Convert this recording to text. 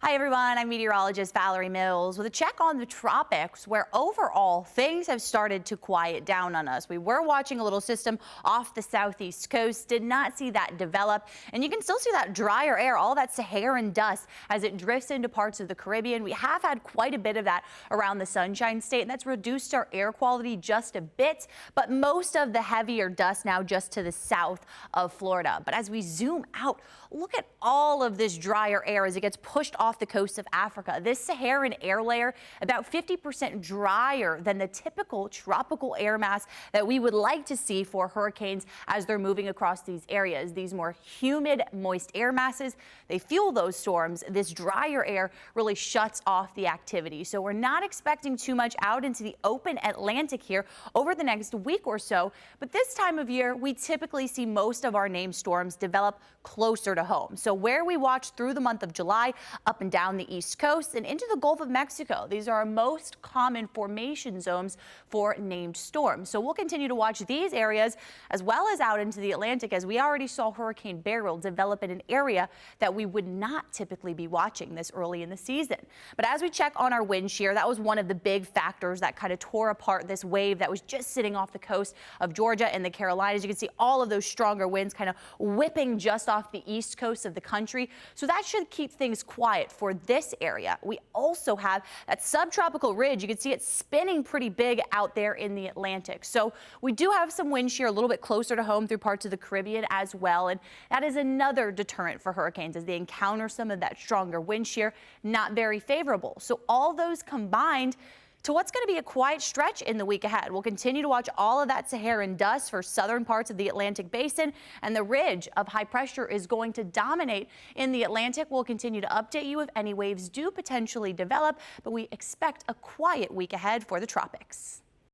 Hi everyone, I'm meteorologist Valerie Mills with a check on the tropics, where overall things have started to quiet down on us. We were watching a little system off the southeast coast, did not see that develop, and you can still see that drier air, all that Saharan dust as it drifts into parts of the Caribbean. We have had quite a bit of that around the Sunshine State, and that's reduced our air quality just a bit, but most of the heavier dust now just to the south of Florida. But as we zoom out, look at all of this drier air as it gets pushed off the coast of Africa. This Saharan air layer about 50% drier than the typical tropical air mass that we would like to see for hurricanes as they're moving across these areas. These more humid, moist air masses, they fuel those storms. This drier air really shuts off the activity. So we're not expecting too much out into the open Atlantic here over the next week or so. But this time of year, we typically see most of our named storms develop closer to home. So where we watch through the month of July, up and down the East Coast and into the Gulf of Mexico. These are our most common formation zones for named storms. So we'll continue to watch these areas as well as out into the Atlantic, as we already saw Hurricane Beryl develop in an area that we would not typically be watching this early in the season. But as we check on our wind shear, that was one of the big factors that kind of tore apart this wave that was just sitting off the coast of Georgia and the Carolinas. You can see all of those stronger winds kind of whipping just off the east coast of the country. So that should keep things quiet for this area. We also have that subtropical ridge. You can see it spinning pretty big out there in the Atlantic. So we do have some wind shear a little bit closer to home through parts of the Caribbean as well. And that is another deterrent for hurricanes as they encounter some of that stronger wind shear. Not very favorable. So all those combined to what's going to be a quiet stretch in the week ahead. We'll continue to watch all of that Saharan dust for southern parts of the Atlantic basin, and the ridge of high pressure is going to dominate in the Atlantic. We'll continue to update you if any waves do potentially develop, but we expect a quiet week ahead for the tropics.